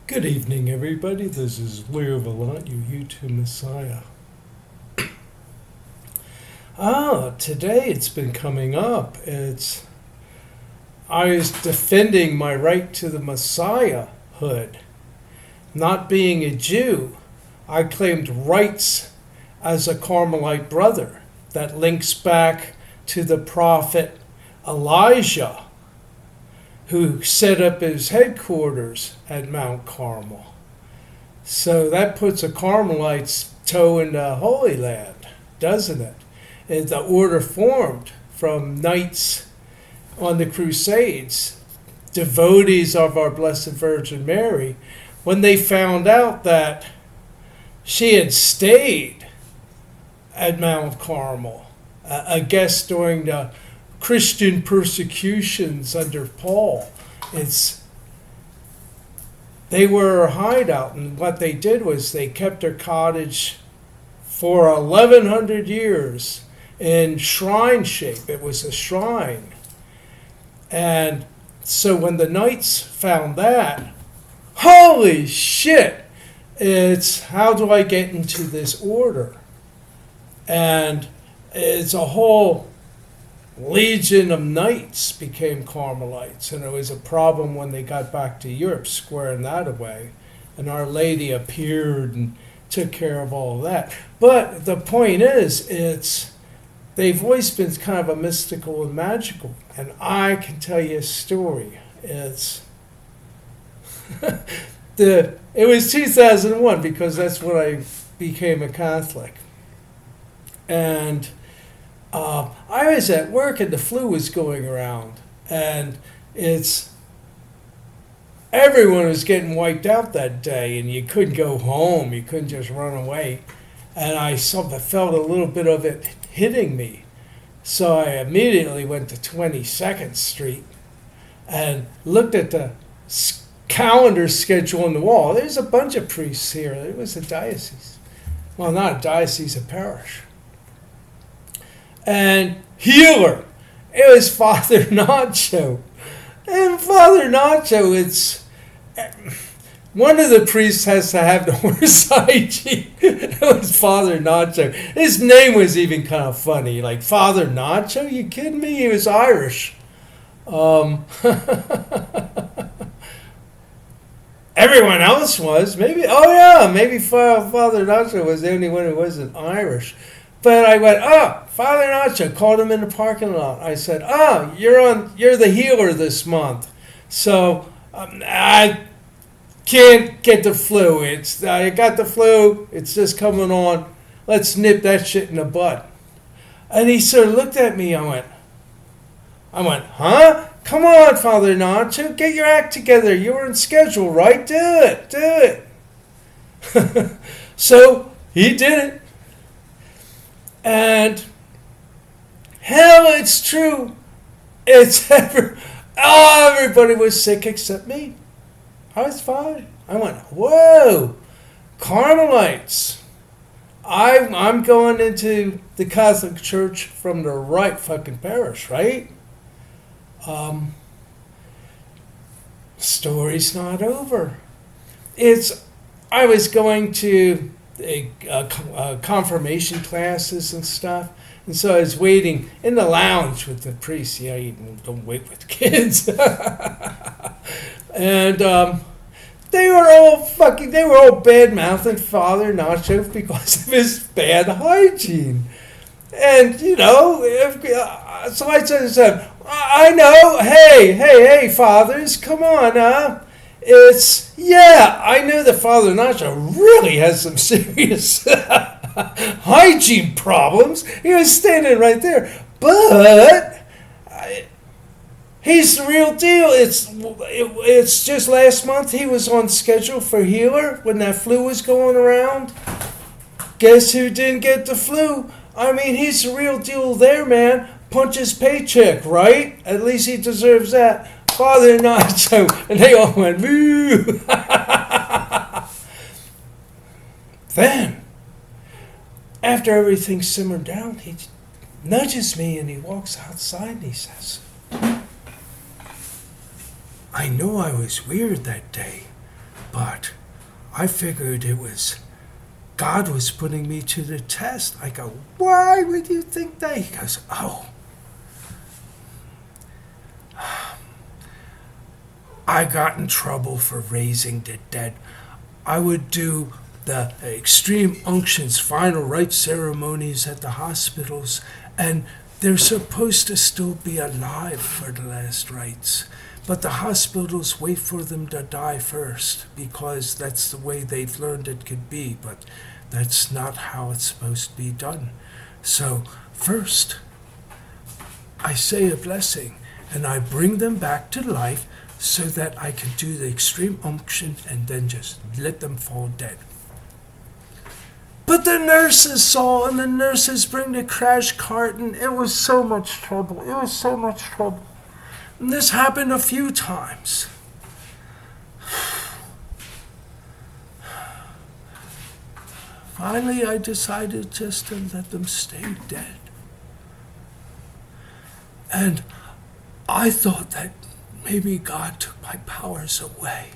Good evening, everybody. This is Leo Vallant, your YouTube Messiah. Today it's been coming up. I was defending my right to the Messiahhood. Not being a Jew, I claimed rights as a Carmelite brother. That links back to the prophet Elijah, who set up his headquarters at Mount Carmel. So that puts a Carmelite's toe in the Holy Land, doesn't it? And the order formed from knights on the Crusades, devotees of our Blessed Virgin Mary, when they found out that she had stayed at Mount Carmel, a guest during the Christian persecutions under Paul. They were a hideout, and what they did was they kept their cottage for 1,100 years in shrine shape. It was a shrine. And so when the knights found that, holy shit, it's how do I get into this order? And it's a whole legion of knights became Carmelites, and it was a problem when they got back to Europe, squaring that away. And Our Lady appeared and took care of all of that. But the point is, they've always been kind of a mystical and magical. And I can tell you a story. It was 2001 because that's when I became a Catholic, and I was at work and the flu was going around, and everyone was getting wiped out that day, and you couldn't go home, you couldn't just run away, and I felt a little bit of it hitting me, so I immediately went to 22nd Street and looked at the calendar schedule on the wall. There's a bunch of priests here. It was a diocese, well, not a diocese, a parish. And healer, it was Father Nacho. And Father Nacho, one of the priests has to have the worst hygiene. It was Father Nacho. His name was even kind of funny, like Father Nacho. You kidding me? He was Irish. Everyone else was maybe. Oh yeah, maybe Father Nacho was the only one who wasn't Irish. But I went, Father Nacho, called him in the parking lot. I said, you're the healer this month. So I can't get the flu. I got the flu. It's just coming on. Let's nip that shit in the bud. And he sort of looked at me. I went, huh? Come on, Father Nacho, get your act together. You were on schedule, right? Do it. So he did it. And hell, it's true. Everybody was sick except me. I was fine. I went, whoa, Carmelites. I'm going into the Catholic Church from the right fucking parish, right? Story's not over. I was going to confirmation classes and stuff, and so I was waiting in the lounge with the priest. Yeah, you don't wait with kids. And they were all bad mouthing Father Nacho because of his bad hygiene. And so I said, I know. Hey, fathers, come on, I know that Father Nacho really has some serious hygiene problems. He was standing right there. But he's the real deal. It's just last month he was on schedule for healer when that flu was going around. Guess who didn't get the flu? I mean, he's the real deal there, man. Punch his paycheck, right? At least he deserves that. Father Nacho, and they all went, woo! Then, after everything simmered down, he nudges me and he walks outside and he says, I know I was weird that day, But I figured it was God was putting me to the test. I go, why would you think that? He goes, oh, I got in trouble for raising the dead. I would do the extreme unctions, final rites ceremonies at the hospitals, and they're supposed to still be alive for the last rites. But the hospitals wait for them to die first because that's the way they've learned it could be, but that's not how it's supposed to be done. So first, I say a blessing and I bring them back to life so that I can do the extreme unction and then just let them fall dead. But the nurses saw, and the nurses bring the crash cart, and it was so much trouble. It was so much trouble. And this happened a few times. Finally, I decided just to let them stay dead. And I thought that maybe God took my powers away.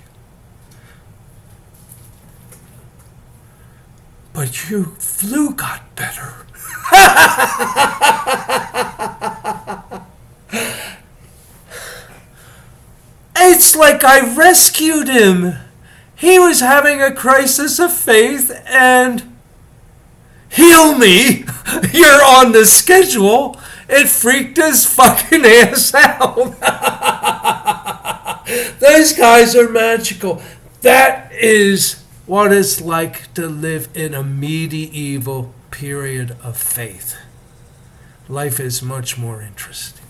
But your flu got better. It's like I rescued him. He was having a crisis of faith and heal me. You're on the schedule. It freaked his fucking ass out. Those guys are magical. That is what it's like to live in a medieval period of faith. Life is much more interesting.